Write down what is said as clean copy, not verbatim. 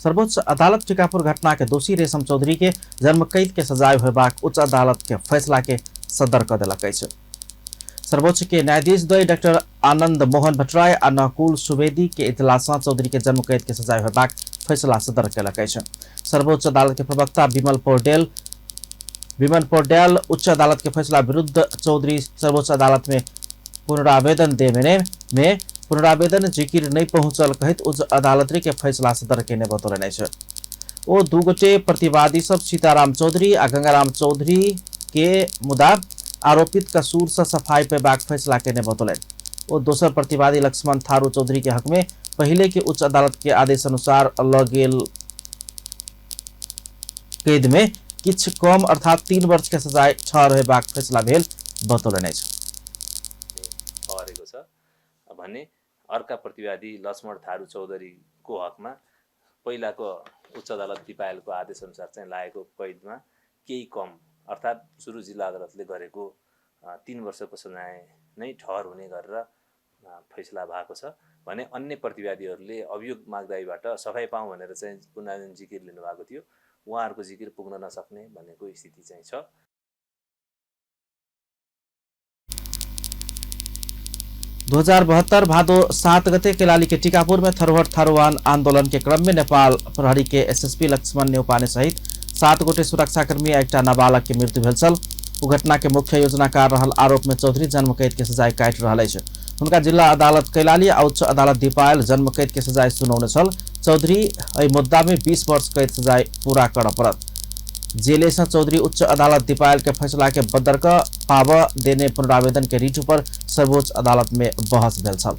सर्वोच्च अदालत टीकापुर घटना के दोषी रेशम चौधरी के जन्म कैद के सजाए होबाक उच्च अदालत के फैसला के सदर क देलकै छै। सर्वोच्च के न्यायाधीश द्वय डॉक्टर आनंद मोहन भट्टराय आ नकुल सुवेदी के इजलास में चौधरी के जन्म कैद के सजाए होबाक फैसला सदर केलकै छै। सर्वोच्च अदालत के प्रवक्ता विमल पौडेल उच्च अदालत के फैसला विरुद्ध चौधरी सर्वोच्च अदालत में पुनरावेदन देने में पुनरावेदन जिकिर नहीं पहुंचल कहित उच्च अदालत के फैसला सदर केने बतौलनि छै। ओ दू गोटे प्रतिवादी सब सीताराम चौधरी आ गंगाराम चौधरी के मुदा आरोपित कसूर से सफाई पेबाक फैसला केने बतौलनि। ओ दोसर प्रतिवादी लक्ष्मण थारू चौधरी के हक में पहले के उच्च अदालत के आदेश अनुसार ल गेल कैद में किछ कम अर्थात 3 वर्ष के सजाय ठहरेबाक फैसला भेल बतौलनि छै। भने अर्का प्रतिवादी लक्ष्मण थारू चौधरी को हकमा पहिलाको उच्च अदालत दिपायलको आदेश अनुसार चाहिँ लागेको कैदमा केही कम अर्थात सुरु जिल्ला अदालतले गरेको 3 वर्षको सजाय नै ठहर हुने गरेर फैसला भएको छ भने अन्य प्रतिवादीहरूले अभियोग माग्दाबाट सफाई पाऊँ भनेर चाहिँ पुनरावेदन जिकिर लिनु भएको थियो। उहाँहरूको जिकिर पुग्न नसक्ने भनेको स्थिति चाहिँ छ। 2072 भादो 7 गते कैलाली के टीकापुर में थरवट थारूवान आंदोलन के क्रम में नेपाल प्रहरी के एसएसपी लक्ष्मण नेउपाने सहित 7 गोटे सुरक्षाकर्मी आ एकटा नाबालक के मृत्यु भेल छल। ओ घटना के मुख्य योजनाकार रहल आरोप में चौधरी जन्म कैद के सजाय काटि रहल अछि। हुनका जिला अदालत कैलाली आ उच्च अदालत दिपायल जन्म कैद के सजाय सुनौने छल। चौधरी एहि मुद्दा में 20 वर्ष कैद सजाय पूरा करऽ पड़त। जेले से चौधरी उच्च अदालत दिपायल के फैसला के बदरक पाव देने पुनरावेदन के रीटू पर सर्वोच्च अदालत में बहस भेल छल।